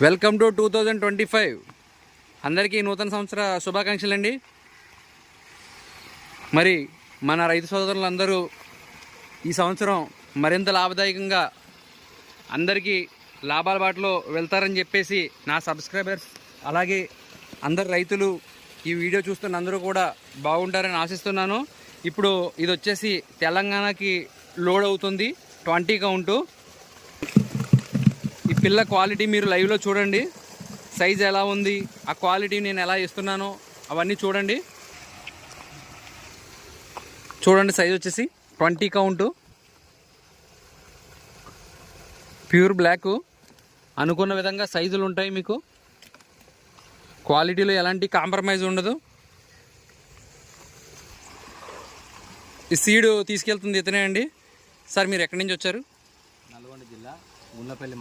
Welcome to 2025. అందరికీ నూతన సంవత్సర శుభాకాంక్షలు అండి. మరి మన రైతు సోదరులందరూ ఈ సంవత్సరం మరింత లాభదాయకంగా అందరికీ లాభాల బాటలో వెళ్తారని చెప్పేసి నా సబ్స్క్రైబర్స్ అలాగే అందరు రైతులు ఈ వీడియో చూస్తున్న అందరూ కూడా బాగుంటారని ఆశిస్తున్నాను. ఇప్పుడు ఇది వచ్చేసి తెలంగాణకి లోడ్ అవుతుంది 20 కౌంటు. ఈ పిల్ల క్వాలిటీ మీరు లైవ్లో చూడండి, సైజ్ ఎలా ఉంది, ఆ క్వాలిటీ నేను ఎలా ఇస్తున్నానో అవన్నీ చూడండి. సైజ్ వచ్చేసి 20 కౌంటు, ప్యూర్ బ్లాక్. అనుకున్న విధంగా సైజులు ఉంటాయి, మీకు క్వాలిటీలో ఎలాంటి కాంప్రమైజ్ ఉండదు. ఈ సీడ్ తీసుకెళ్తుంది ఇతనే అండి. సార్ మీరు ఎక్కడి నుంచి వచ్చారు? నల్గొండ జిల్లా ముల్లపల్లి.